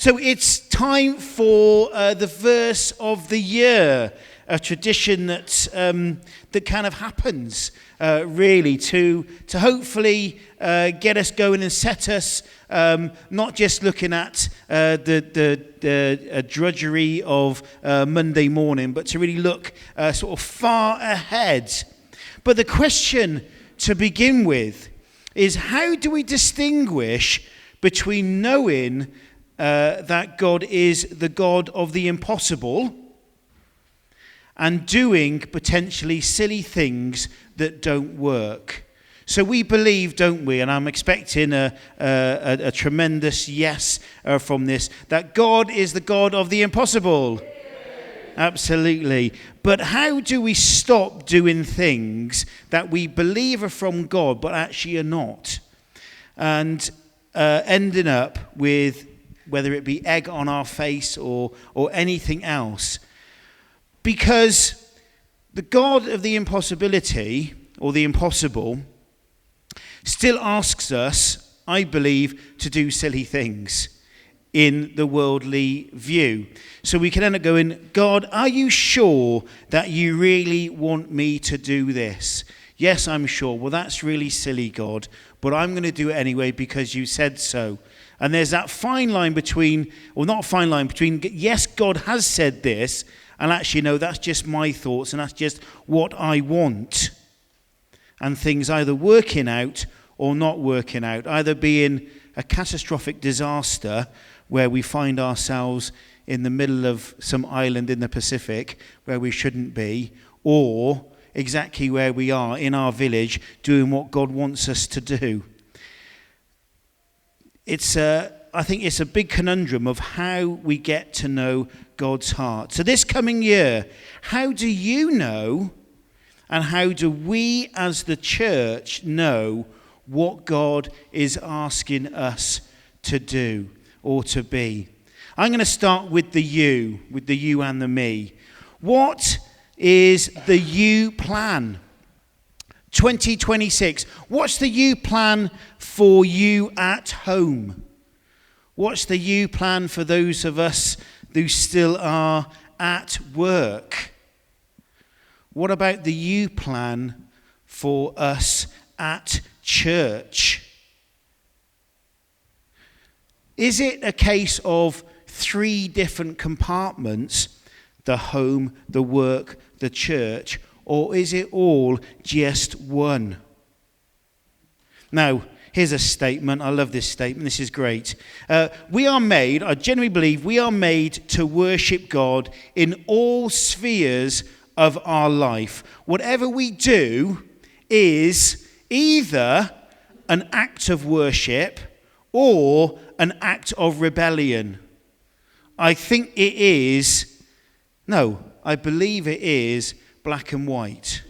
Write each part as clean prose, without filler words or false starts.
So it's time for the verse of the year, a tradition that kind of happens really to hopefully get us going and set us not just looking at the drudgery of Monday morning, but to really look sort of far ahead. But the question to begin with is, how do we distinguish between knowing that God is the God of the impossible and doing potentially silly things that don't work? So we believe, don't we, and I'm expecting a tremendous yes from this, that God is the God of the impossible. Absolutely. But how do we stop doing things that we believe are from God but actually are not? And ending up with, whether it be egg on our face or anything else. Because the God of the impossibility, or the impossible, still asks us, I believe, to do silly things in the worldly view. So we can end up going, God, are you sure that you really want me to do this? Yes, I'm sure. Well, that's really silly, God, but I'm going to do it anyway because you said so. And there's that fine line between, or not fine line, between, yes, God has said this, and actually, no, that's just my thoughts, and that's just what I want. And things either working out or not working out, either being a catastrophic disaster where we find ourselves in the middle of some island in the Pacific where we shouldn't be, or exactly where we are in our village doing what God wants us to do. I think it's a big conundrum of how we get to know God's heart. So this coming year, how do you know, and how do we as the church know what God is asking us to do or to be? I'm going to start with the you and the me. What is the you plan? 2026. What's the you plan for you at home? What's the you plan for those of us who still are at work? What about the you plan for us at church? Is it a case of 3 different compartments, the home, the work, the church, or is it all just one? Now, here's a statement. I love this statement. This is great. We are made, I genuinely believe, we are made to worship God in all spheres of our life. Whatever we do is either an act of worship or an act of rebellion. I believe it is black and white,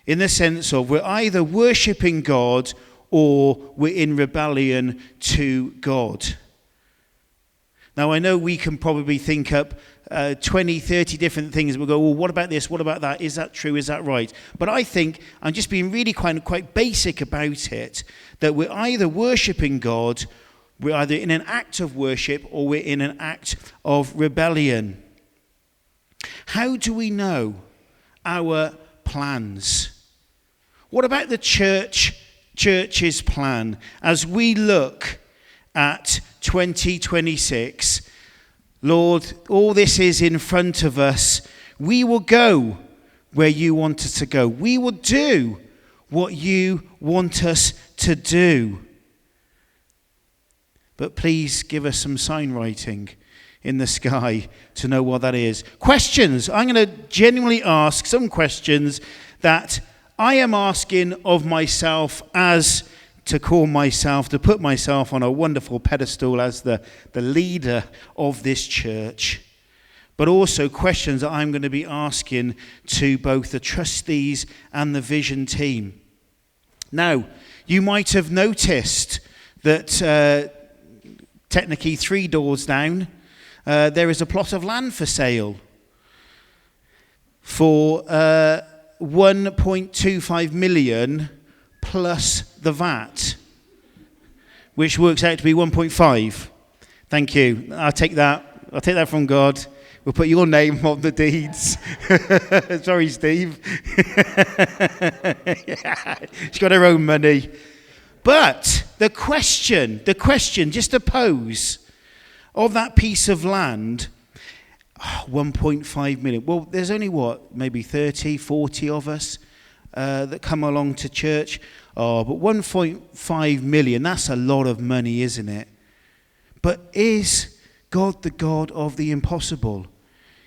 in the sense of we're either worshipping God or we're in rebellion to God. Now, I know we can probably think up 20, 30 different things. We'll go, well, what about this? What about that? Is that true? Is that right? But I think, I'm just being really quite basic about it, that we're either worshipping God, we're either in an act of worship or we're in an act of rebellion. How do we know our plans? What about the church's plan as we look at 2026? Lord, all this is in front of us. We will go where you want us to go. We will do what you want us to do. But please give us some sign writing in the sky to know what that is. Questions. I'm going to genuinely ask some questions that I am asking of myself, as to put myself on a wonderful pedestal as the leader of this church. But also questions that I'm going to be asking to both the trustees and the vision team. Now, you might have noticed that technically 3 doors down, there is a plot of land for sale for 1.25 million plus the VAT, which works out to be 1.5. Thank you. I'll take that. I'll take that from God. We'll put your name on the deeds. Sorry, Steve. Yeah, she's got her own money. But the question just to pose of that piece of land, 1.5 million. Well, there's only maybe 30, 40 of us that come along to church. Oh, but 1.5 million, that's a lot of money, isn't it? But is God the God of the impossible?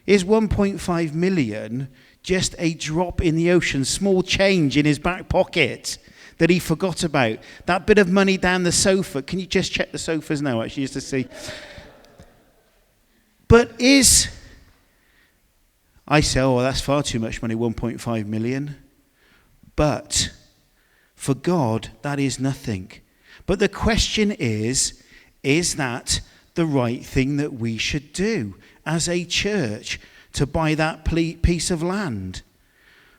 Is 1.5 million just a drop in the ocean, small change in his back pocket that he forgot about? That bit of money down the sofa. Can you just check the sofas now, actually, just to see? But I say, oh, that's far too much money, 1.5 million. But for God, that is nothing. But the question is that the right thing that we should do as a church to buy that piece of land?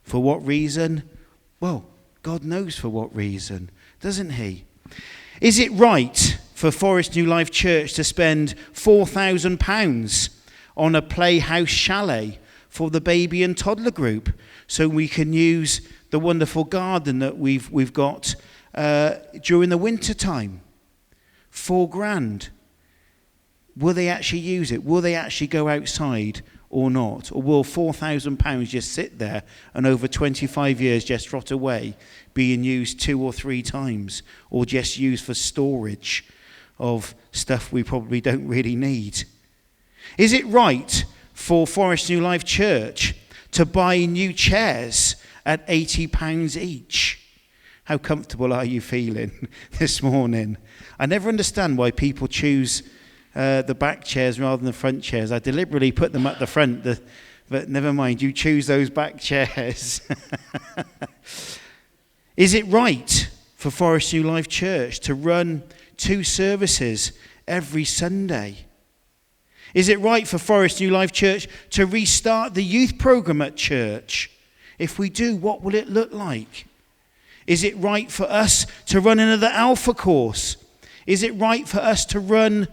For what reason? Well, God knows for what reason, doesn't he? Is it right for Forest New Life Church to spend £4,000 on a playhouse chalet for the baby and toddler group so we can use the wonderful garden that we've got during the winter time? £4,000. Will they actually use it? Will they actually go outside or not? Or will £4,000 just sit there and over 25 years just rot away, being used 2 or 3 times, or just used for storage of stuff we probably don't really need? Is it right for Forest New Life Church to buy new chairs at £80 each? How comfortable are you feeling this morning? I never understand why people choose the back chairs rather than the front chairs. I deliberately put them at the front, but never mind, you choose those back chairs. Is it right for Forest New Life Church to run 2 services every Sunday? Is it right for Forest New Life Church to restart the youth program at church? If we do, what will it look like? Is it right for us to run another Alpha course? Is it right for us to run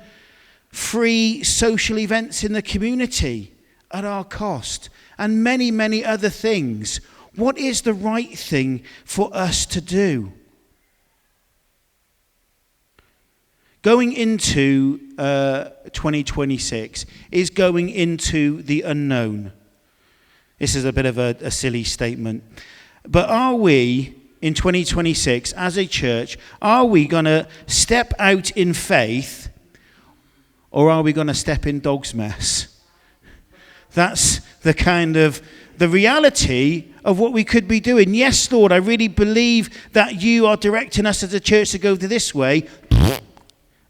free social events in the community at our cost? And many, many other things. What is the right thing for us to do? Going into 2026 is going into the unknown. This is a bit of a silly statement. But are we, in 2026, as a church, are we going to step out in faith, or are we going to step in dog's mess? That's the reality of what we could be doing. Yes, Lord, I really believe that you are directing us as a church to go this way.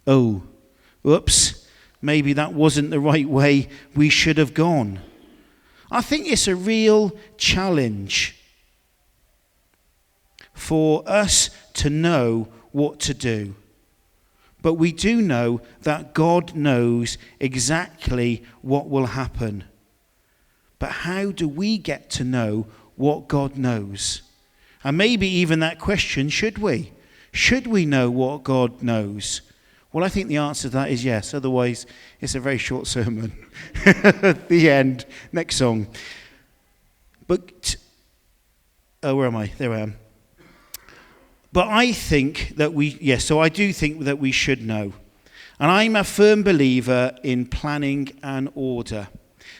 Oh, whoops, maybe that wasn't the right way we should have gone. I think it's a real challenge for us to know what to do. But we do know that God knows exactly what will happen. But how do we get to know what God knows? And maybe even that question, should we? Should we know what God knows? Well, I think the answer to that is yes. Otherwise, it's a very short sermon. The end. Next song. But, where am I? There I am. But I think that I do think that we should know. And I'm a firm believer in planning and order.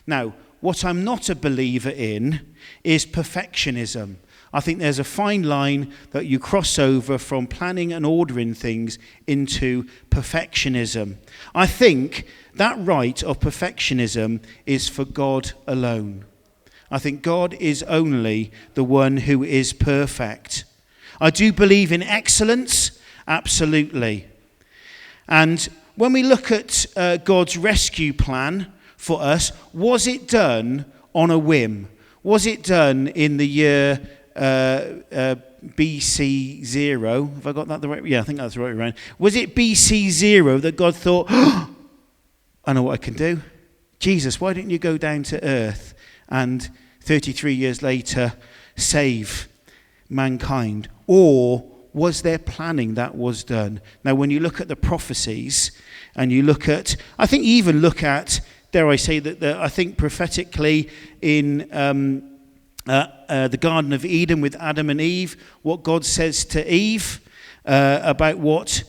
Now, what I'm not a believer in is perfectionism. I think there's a fine line that you cross over from planning and ordering things into perfectionism. I think that right of perfectionism is for God alone. I think God is only the one who is perfect. I do believe in excellence, absolutely. And when we look at God's rescue plan for us, was it done on a whim? Was it done in the year BC 0? Have I got that the right? Yeah, I think that's the right way around. Was it BC 0 that God thought, oh, I know what I can do? Jesus, why didn't you go down to earth and 33 years later save mankind? Or was there planning that was done? Now, when you look at the prophecies, and you look at, I think you even look at, dare I say, that I think prophetically in the Garden of Eden with Adam and Eve, what God says to Eve about what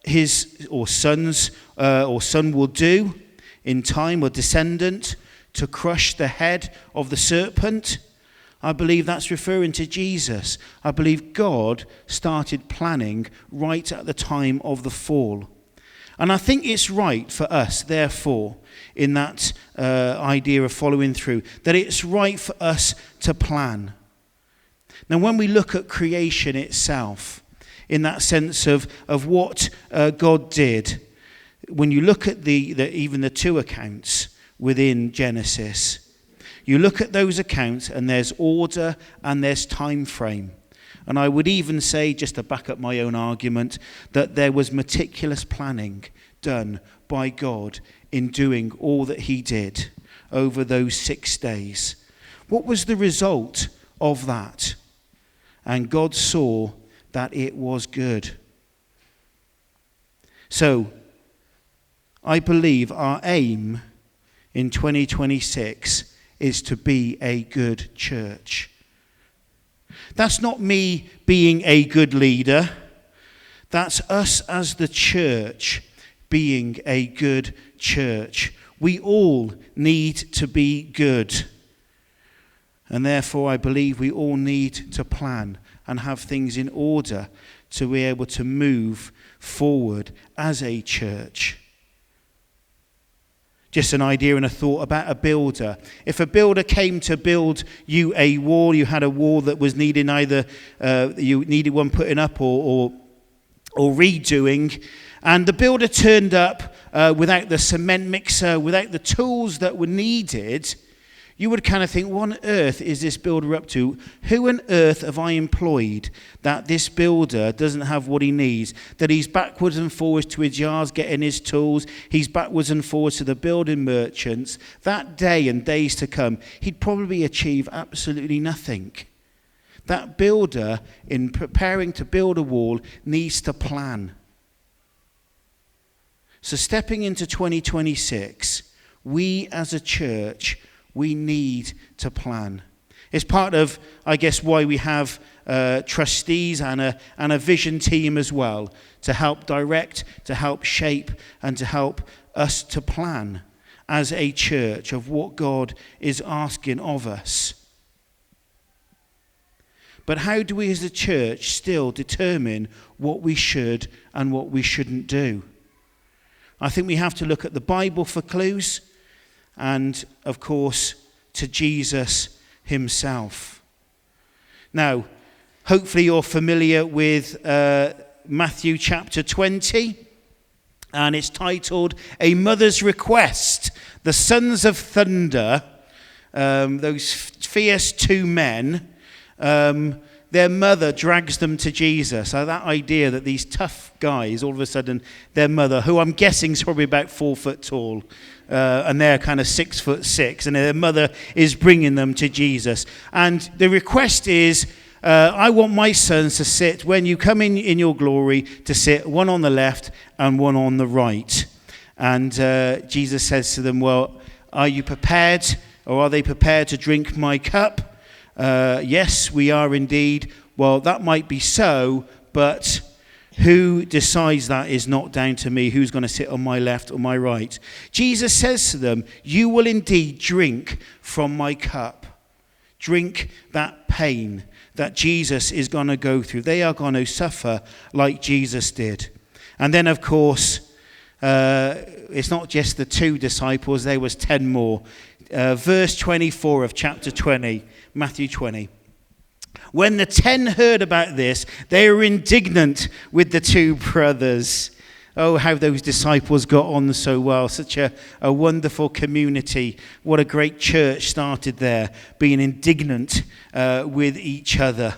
his or son will do in time, or descendant, to crush the head of the serpent. I believe that's referring to Jesus. I believe God started planning right at the time of the fall. And I think it's right for us, therefore, in that idea of following through, that it's right for us to plan. Now, when we look at creation itself, in that sense of what God did, when you look at even the two accounts within Genesis, you look at those accounts and there's order and there's time frame. And I would even say, just to back up my own argument, that there was meticulous planning done by God in doing all that he did over those 6 days. What was the result of that? And God saw that it was good. So, I believe our aim in 2026 is to be a good church. That's not me being a good leader. That's us as the church being a good church. We all need to be good. And therefore, I believe we all need to plan and have things in order to be able to move forward as a church. Just an idea and a thought about a builder. If a builder came to build you a wall, you had a wall that was needing either, you needed one putting up or redoing, and the builder turned up without the cement mixer, without the tools that were needed, you would kind of think, what on earth is this builder up to? Who on earth have I employed that this builder doesn't have what he needs? That he's backwards and forwards to his yards getting his tools. He's backwards and forwards to the building merchants. That day and days to come, he'd probably achieve absolutely nothing. That builder, in preparing to build a wall, needs to plan. So stepping into 2026, we as a church, we need to plan. It's part of, I guess, why we have trustees and a vision team as well, to help direct, to help shape, and to help us to plan as a church of what God is asking of us. But how do we as a church still determine what we should and what we shouldn't do? I think we have to look at the Bible for clues, and, of course, to Jesus himself. Now, hopefully you're familiar with Matthew chapter 20, and it's titled, A Mother's Request. The sons of thunder, those fierce two men, their mother drags them to Jesus. So that idea that these tough guys, all of a sudden, their mother, who I'm guessing is probably about 4 foot tall, and they're kind of 6'6", and their mother is bringing them to Jesus. And the request is, I want my sons to sit, when you come in your glory, to sit one on the left and one on the right. And Jesus says to them, well, are you prepared, or are they prepared to drink my cup? Yes, we are indeed. Well, that might be so, but who decides that is not down to me. Who's going to sit on my left or my right? Jesus says to them, you will indeed drink from my cup. Drink that pain that Jesus is going to go through. They are going to suffer like Jesus did. And then, of course, it's not just the 2 disciples, there was 10 more. Verse 24 of chapter 20, Matthew 20. When the 10 heard about this, they were indignant with the 2 brothers. Oh, how those disciples got on so well. Such a wonderful community. What a great church started there, being indignant with each other.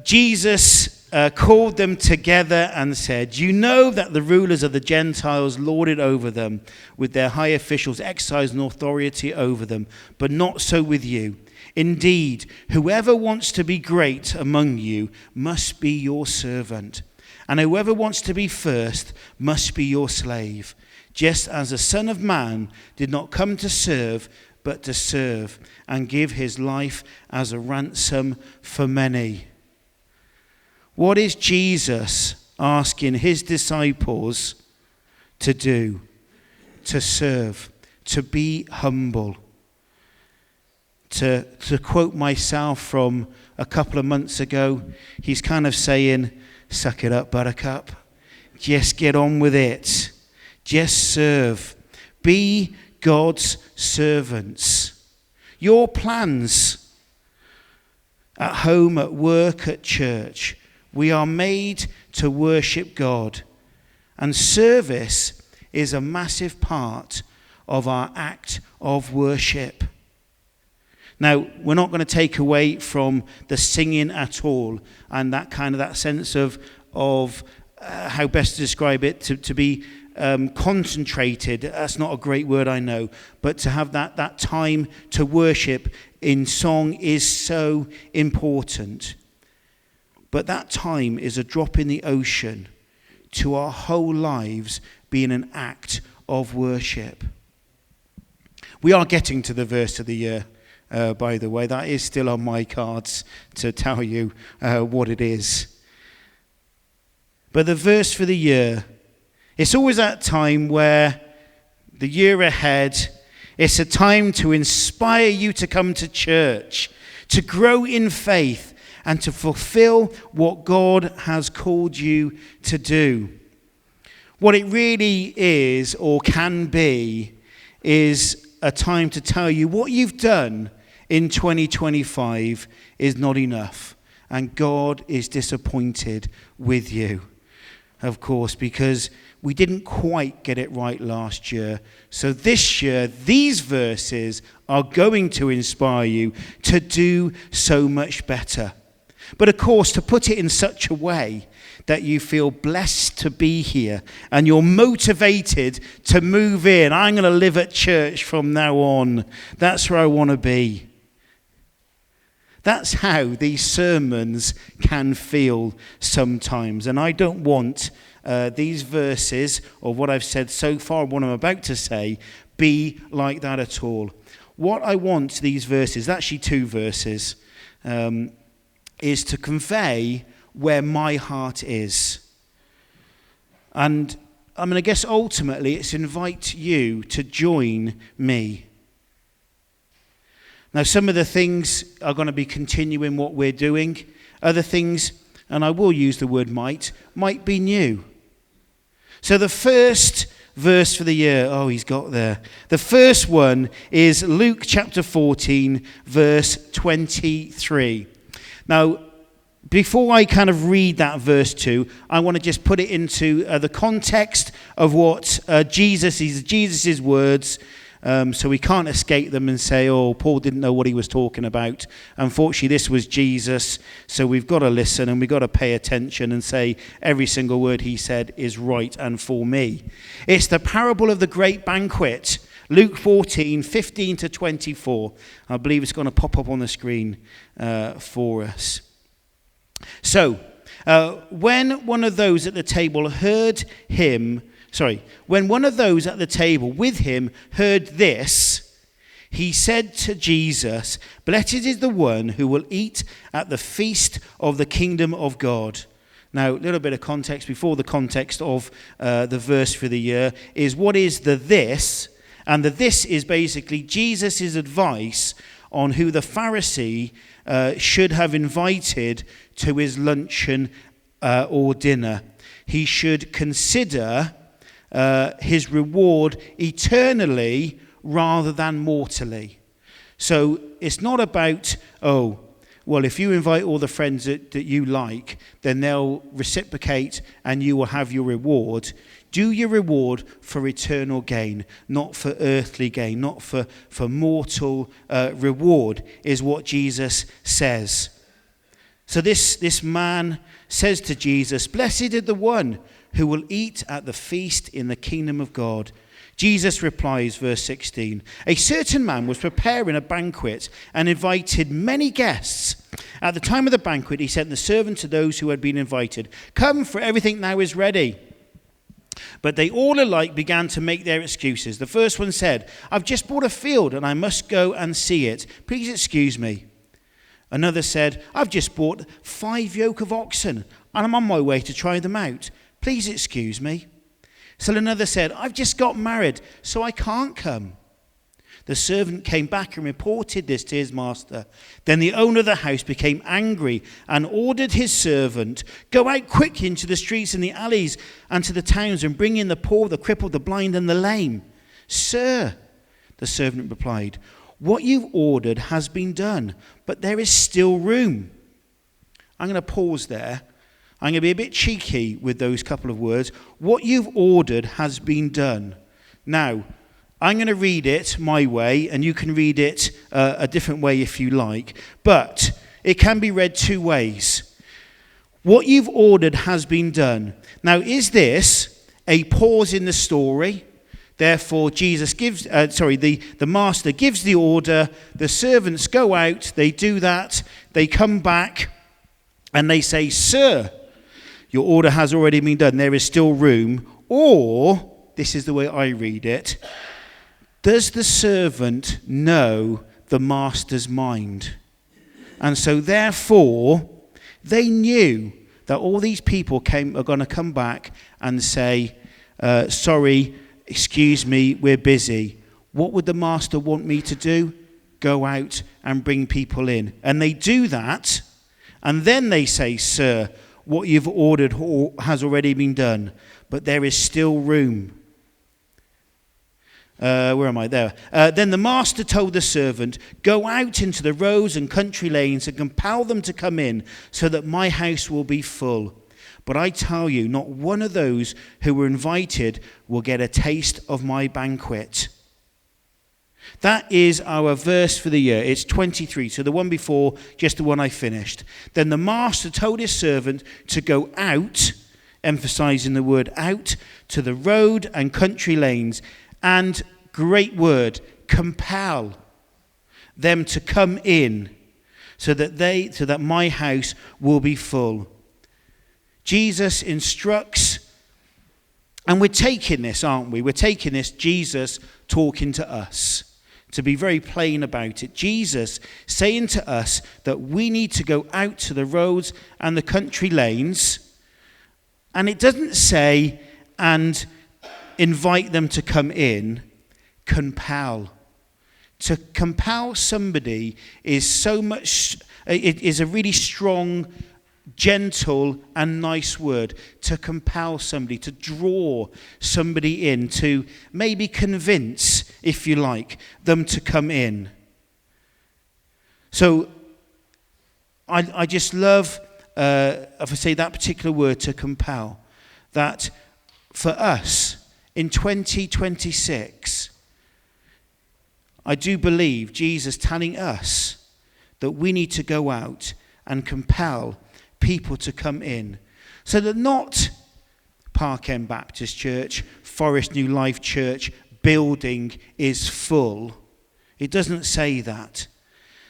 Jesus called them together and said, you know that the rulers of the Gentiles lord it over them, with their high officials exercising authority over them, but not so with you. Indeed, whoever wants to be great among you must be your servant, and whoever wants to be first must be your slave, just as the Son of Man did not come to serve, but to serve and give his life as a ransom for many. What is Jesus asking his disciples to do? To serve, to be humble. To quote myself from a couple of months ago, he's kind of saying, suck it up, buttercup. Just get on with it. Just serve. Be God's servants. Your plans at home, at work, at church, we are made to worship God. And service is a massive part of our act of worship. Now, we're not going to take away from the singing at all, and that sense of how best to describe it, to be concentrated. That's not a great word, I know, but to have that time to worship in song is so important. But that time is a drop in the ocean to our whole lives being an act of worship. We are getting to the verse of the year. By the way, that is still on my cards to tell you what it is. But the verse for the year, it's always that time where the year ahead, it's a time to inspire you to come to church, to grow in faith, and to fulfill what God has called you to do. What it really is, or can be, is a time to tell you what you've done in 2025 is not enough. And God is disappointed with you, of course, because we didn't quite get it right last year. So this year, these verses are going to inspire you to do so much better. But of course, to put it in such a way that you feel blessed to be here and you're motivated to move in. I'm going to live at church from now on. That's where I want to be. That's how these sermons can feel sometimes. And I don't want these verses, or what I've said so far, what I'm about to say, be like that at all. What I want these verses, actually two verses, is to convey where my heart is. And I guess ultimately it's invite you to join me. Now, some of the things are going to be continuing what we're doing. Other things, and I will use the word might be new. So the first verse for the year, he's got there. The first one is Luke chapter 14, verse 23. Now, before I kind of read that verse 2, I want to just put it into the context of what Jesus' words. So we can't escape them and say, Paul didn't know what he was talking about. Unfortunately, this was Jesus, so we've got to listen and we've got to pay attention and say every single word he said is right and for me. It's the parable of the great banquet, Luke 14, 15 to 24. I believe it's going to pop up on the screen for us. So, when one of those at the table with him heard this, he said to Jesus, "Blessed is the one who will eat at the feast of the kingdom of God." Now, a little bit of context before the context of the verse for the year is what is the this? And the this is basically Jesus' advice on who the Pharisee should have invited to his luncheon or dinner. He should consider his reward eternally rather than mortally. So it's not about, if you invite all the friends that you like, then they'll reciprocate and you will have your reward. Do your reward for eternal gain, not for earthly gain, not for mortal reward, is what Jesus says. So this man says to Jesus, "Blessed is the one who will eat at the feast in the kingdom of God." Jesus replies, verse 16, a certain man was preparing a banquet and invited many guests. At the time of the banquet, he sent the servant to those who had been invited, come, for everything now is ready. But they all alike began to make their excuses. The first one said, I've just bought a field and I must go and see it. Please excuse me. Another said, I've just bought 5 yoke of oxen and I'm on my way to try them out. Please excuse me. So another said, I've just got married, so I can't come. The servant came back and reported this to his master. Then the owner of the house became angry and ordered his servant, go out quickly into the streets and the alleys and to the towns and bring in the poor, the crippled, the blind and the lame. Sir, the servant replied, what you've ordered has been done, but there is still room. I'm going to pause there. I'm going to be a bit cheeky with those couple of words. What you've ordered has been done. Now, I'm going to read it my way, and you can read it a different way if you like. But it can be read 2 ways. What you've ordered has been done. Now, is this a pause in the story? Therefore, Jesus gives, the master gives the order. The servants go out. They do that. They come back, and they say, Sir, your order has already been done. There is still room. Or, this is the way I read it, does the servant know the master's mind? And so, therefore, they knew that all these people are going to come back and say, sorry, excuse me, we're busy. What would the master want me to do? Go out and bring people in. And they do that, and then they say, Sir, what you've ordered has already been done, but there is still room. Where am I? There. Then the master told the servant, go out into the roads and country lanes and compel them to come in so that my house will be full. But I tell you, not one of those who were invited will get a taste of my banquet. That is our verse for the year. It's 23, so the one before, just the one I finished. Then the master told his servant to go out, emphasizing the word out, to the road and country lanes, and, great word, compel them to come in so that my house will be full. Jesus instructs, and we're taking this, aren't we? We're taking this, Jesus talking to us. To be very plain about it, Jesus saying to us that we need to go out to the roads and the country lanes, and it doesn't say, and invite them to come in, compel. To compel somebody is so much, it is a really strong, gentle and nice word. To compel somebody, to draw somebody in, to maybe convince, if you like, them to come in. So I just love, if I say that particular word, to compel, that for us in 2026, I do believe Jesus telling us that we need to go out and compel people to come in, so that not Park End Baptist Church, Forest New Life Church building is full. It doesn't say that.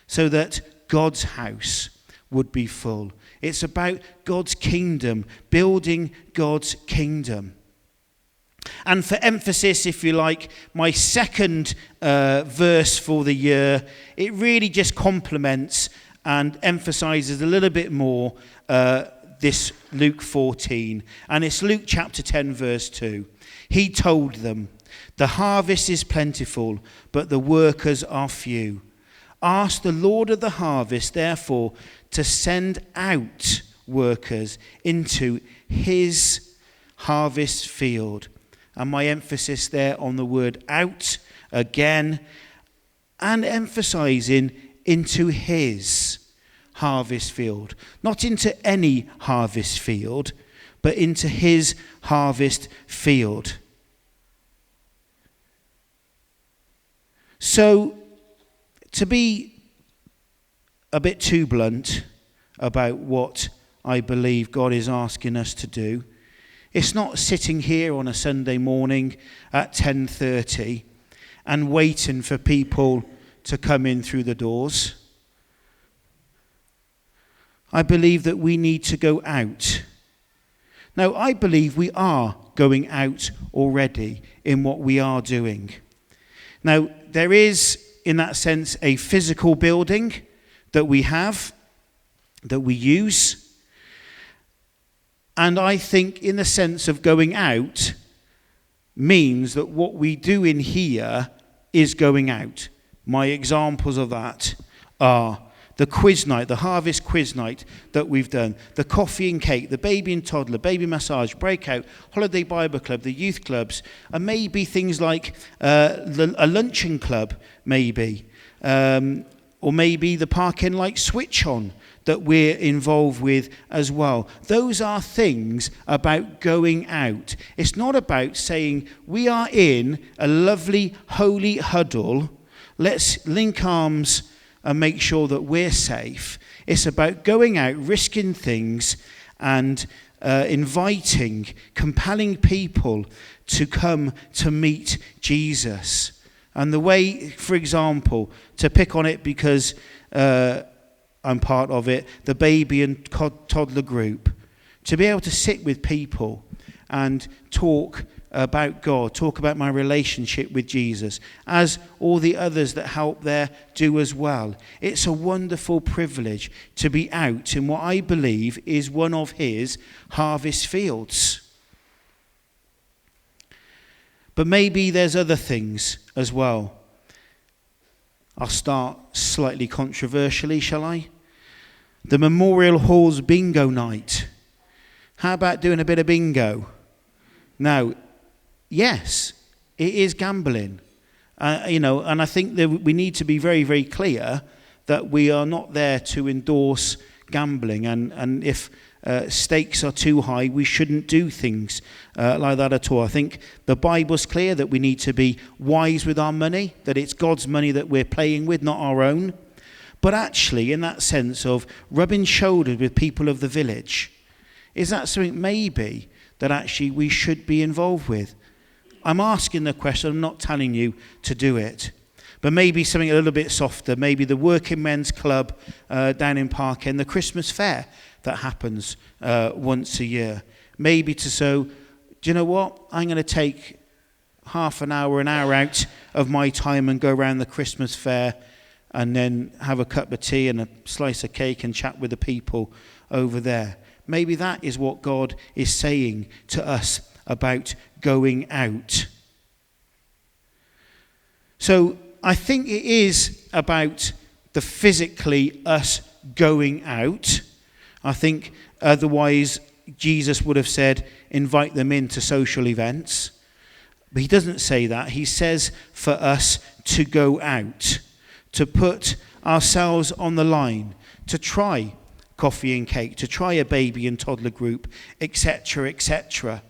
So that God's house would be full. It's about God's kingdom, building God's kingdom. And for emphasis, if you like, my second verse for the year, it really just complements and emphasizes a little bit more this Luke 14. And it's Luke chapter 10, verse 2. He told them, the harvest is plentiful, but the workers are few. Ask the Lord of the harvest, therefore, to send out workers into his harvest field. And my emphasis there on the word out again, and emphasizing into his harvest field. Not into any harvest field, but into his harvest field. So, to be a bit too blunt about what I believe God is asking us to do, It's not sitting here on a Sunday morning at 10:30 and waiting for people to come in through the doors. I believe that we need to go out. Now, I believe we are going out already in what we are doing. Now, there is, in that sense, a physical building that we have, that we use. And I think in the sense of going out means that what we do in here is going out. My examples of that are the quiz night, the harvest quiz night that we've done, the coffee and cake, the baby and toddler, baby massage, breakout, holiday Bible club, the youth clubs, and maybe things like a luncheon club, maybe, or maybe the parking light switch on that we're involved with as well. Those are things about going out. It's not about saying we are in a lovely holy huddle, let's link arms and make sure that we're safe. It's about going out, risking things, and inviting, compelling people to come to meet Jesus. And the way, for example, to pick on it because I'm part of it, the baby and toddler group, to be able to sit with people and talk about God, talk about my relationship with Jesus, as all the others that help there do as well. It's a wonderful privilege to be out in what I believe is one of his harvest fields. But maybe there's other things as well. I'll start slightly controversially, shall I? The Memorial Hall's bingo night. How about doing a bit of bingo? Now, yes, it is gambling. And I think that we need to be very, very clear that we are not there to endorse gambling. And if stakes are too high, we shouldn't do things like that at all. I think the Bible's clear that we need to be wise with our money, that it's God's money that we're playing with, not our own. But actually, in that sense of rubbing shoulders with people of the village, is that something maybe that actually we should be involved with? I'm asking the question, I'm not telling you to do it. But maybe something a little bit softer, maybe the Working Men's Club down in Park End, the Christmas fair that happens once a year. Maybe do you know what? I'm going to take half an hour out of my time and go around the Christmas fair and then have a cup of tea and a slice of cake and chat with the people over there. Maybe that is what God is saying to us about going out. So I think it is about the physically us going out. I think otherwise Jesus would have said, invite them into social events. But he doesn't say that. He says for us to go out, to put ourselves on the line, to try coffee and cake, to try a baby and toddler group, etc., etc.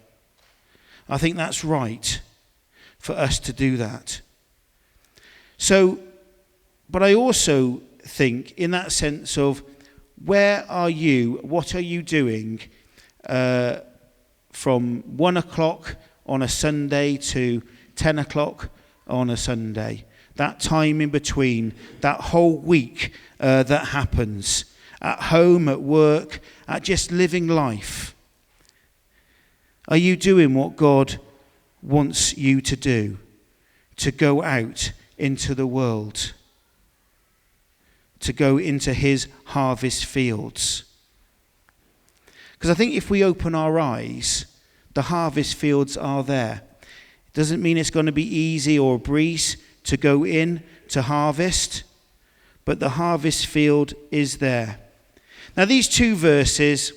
I think that's right for us to do that. So, but I also think in that sense of where are you, what are you doing from 1 o'clock on a Sunday to 10 o'clock on a Sunday? That time in between, that whole week that happens at home, at work, at just living life. Are you doing what God wants you to do? To go out into the world, to go into his harvest fields. Because I think if we open our eyes, the harvest fields are there. It doesn't mean it's going to be easy or a breeze to go in to harvest, but the harvest field is there. Now these two verses,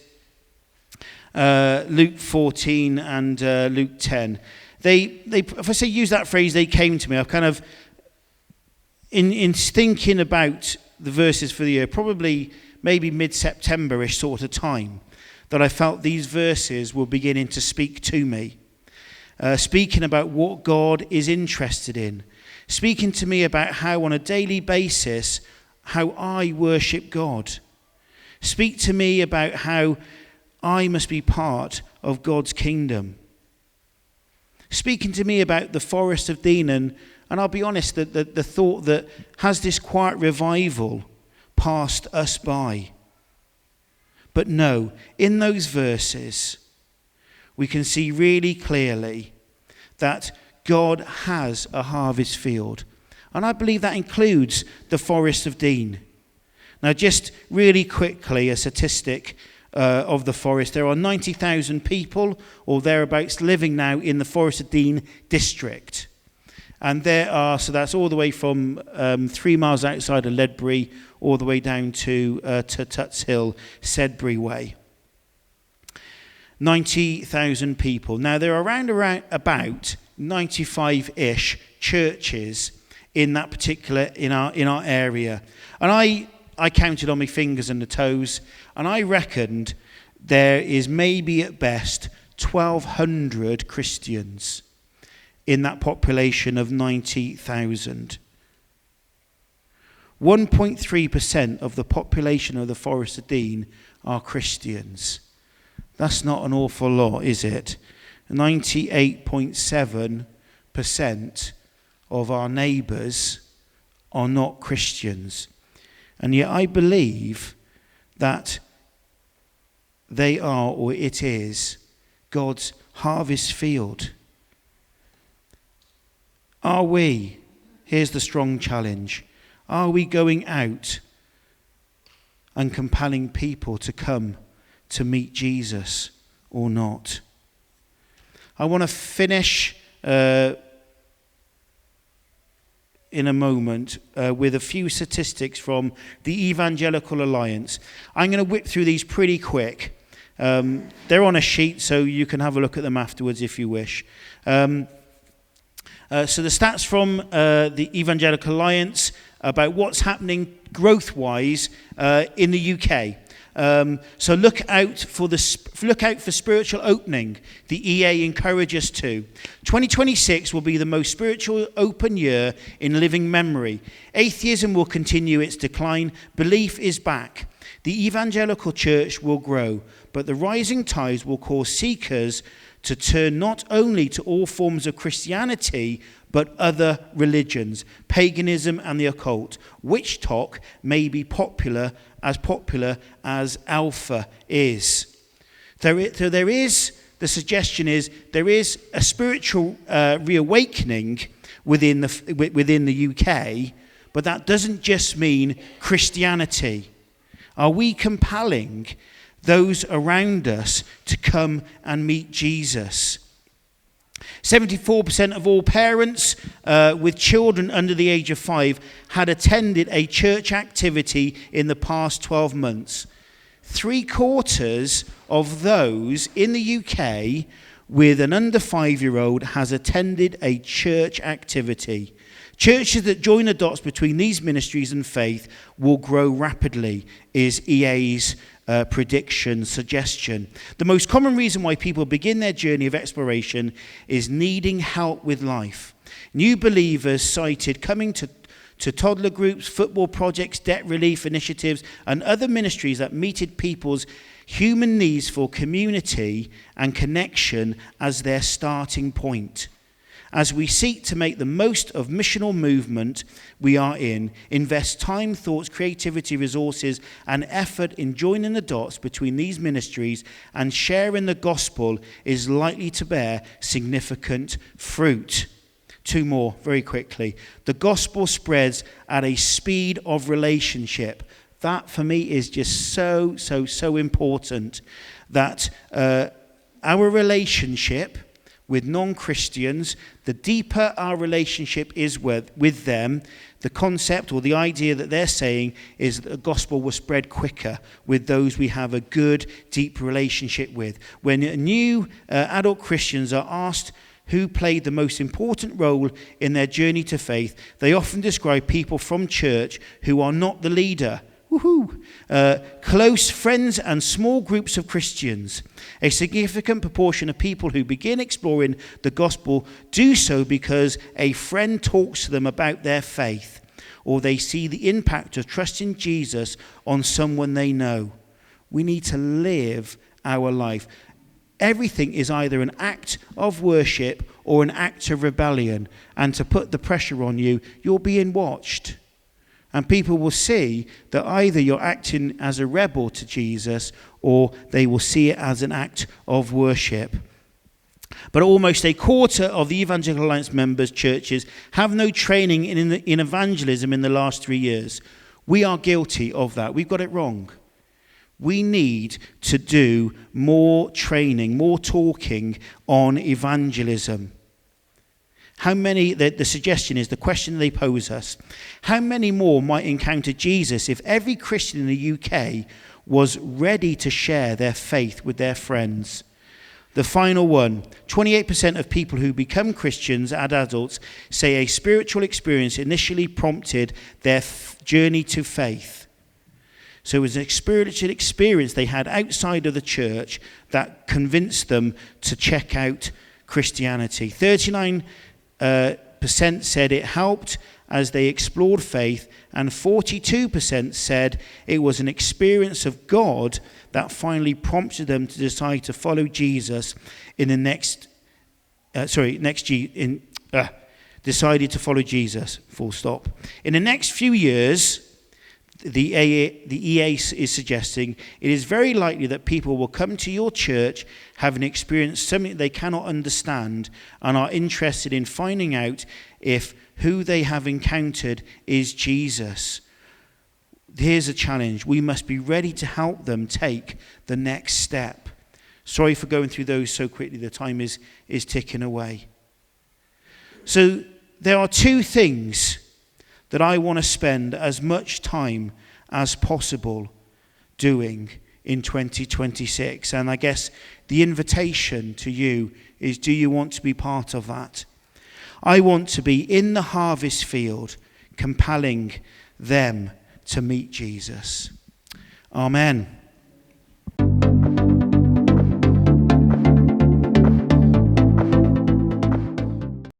Luke 14 and Luke 10, they if I say use that phrase, they came to me. I've kind of, in thinking about the verses for the year, probably maybe mid-September-ish sort of time, that I felt these verses were beginning to speak to me. Speaking about what God is interested in. Speaking to me about how on a daily basis, how I worship God. Speak to me about how I must be part of God's kingdom. Speaking to me about the Forest of Dean, and I'll be honest, that the thought that has this quiet revival passed us by. But no, in those verses, we can see really clearly that God has a harvest field. And I believe that includes the Forest of Dean. Now, just really quickly, a statistic of the forest. There are 90,000 people or thereabouts living now in the Forest of Dean district. And so that's all the way from 3 miles outside of Ledbury all the way down to Tuts Hill, Sedbury Way. 90,000 people. Now, there are around about 95-ish churches in that particular, in our area. And I counted on my fingers and the toes, and I reckoned there is maybe at best 1,200 Christians in that population of 90,000. 1.3% of the population of the Forest of Dean are Christians. That's not an awful lot, is it? 98.7% of our neighbours are not Christians. And yet I believe that they are, or it is, God's harvest field. Are we, here's the strong challenge, are we going out and compelling people to come to meet Jesus or not? I want to finish in a moment with a few statistics from the Evangelical Alliance. I'm going to whip through these pretty quick. They're on a sheet, so you can have a look at them afterwards if you wish. So the stats from the Evangelical Alliance about what's happening growth-wise in the UK. So look out for spiritual opening. The EA encourage us to. 2026 will be the most spiritual open year in living memory. Atheism will continue its decline. Belief is back. The evangelical church will grow, but the rising tides will cause seekers to turn not only to all forms of Christianity, but other religions, paganism and the occult. Witch talk may be popular as Alpha is. So there is, the suggestion is, there is a spiritual reawakening within the UK, but that doesn't just mean Christianity. Are we compelling those around us to come and meet Jesus? 74% of all parents with children under the age of 5 had attended a church activity in the past 12 months. 3/4 of those in the UK with an under 5-year-old has attended a church activity. Churches that join the dots between these ministries and faith will grow rapidly, is EA's suggestion. The most common reason why people begin their journey of exploration is needing help with life. New believers cited coming to toddler groups, football projects, debt relief initiatives, and other ministries that meted people's human needs for community and connection as their starting point. As we seek to make the most of missional movement we are in, invest time, thoughts, creativity, resources, and effort in joining the dots between these ministries and sharing the gospel is likely to bear significant fruit. 2 more very quickly. The gospel spreads at a speed of relationship. That for me is just so important, that our relationship with non-Christians, the deeper our relationship is with them, the concept or the idea that they're saying is that the gospel will spread quicker with those we have a good, deep relationship with. When new adult Christians are asked who played the most important role in their journey to faith, they often describe people from church who are not the leader. Close friends and small groups of Christians. A significant proportion of people who begin exploring the gospel do so because a friend talks to them about their faith, or they see the impact of trusting Jesus on someone they know. We need to live our life. Everything is either an act of worship or an act of rebellion. And to put the pressure on you, you're being watched. And people will see that either you're acting as a rebel to Jesus or they will see it as an act of worship. But almost a quarter of the Evangelical Alliance members' churches have no training in evangelism in the last 3 years. We are guilty of that. We've got it wrong. We need to do more training, more talking on evangelism. How many, the suggestion is, the question they pose us, how many more might encounter Jesus if every Christian in the UK was ready to share their faith with their friends? The final one, 28% of people who become Christians as adults say a spiritual experience initially prompted their journey to faith. So it was an spiritual experience they had outside of the church that convinced them to check out Christianity. 39% said it helped as they explored faith, and 42% said it was an experience of God that finally prompted them to decide to follow Jesus decided to follow Jesus, full stop. In the next few years, the EA is suggesting it is very likely that people will come to your church having experienced something they cannot understand and are interested in finding out if who they have encountered is Jesus. Here's a challenge. We must be ready to help them take the next step. Sorry for going through those so quickly. The time is ticking away. So there are two things that I want to spend as much time as possible doing in 2026. And I guess the invitation to you is, do you want to be part of that? I want to be in the harvest field, compelling them to meet Jesus. Amen.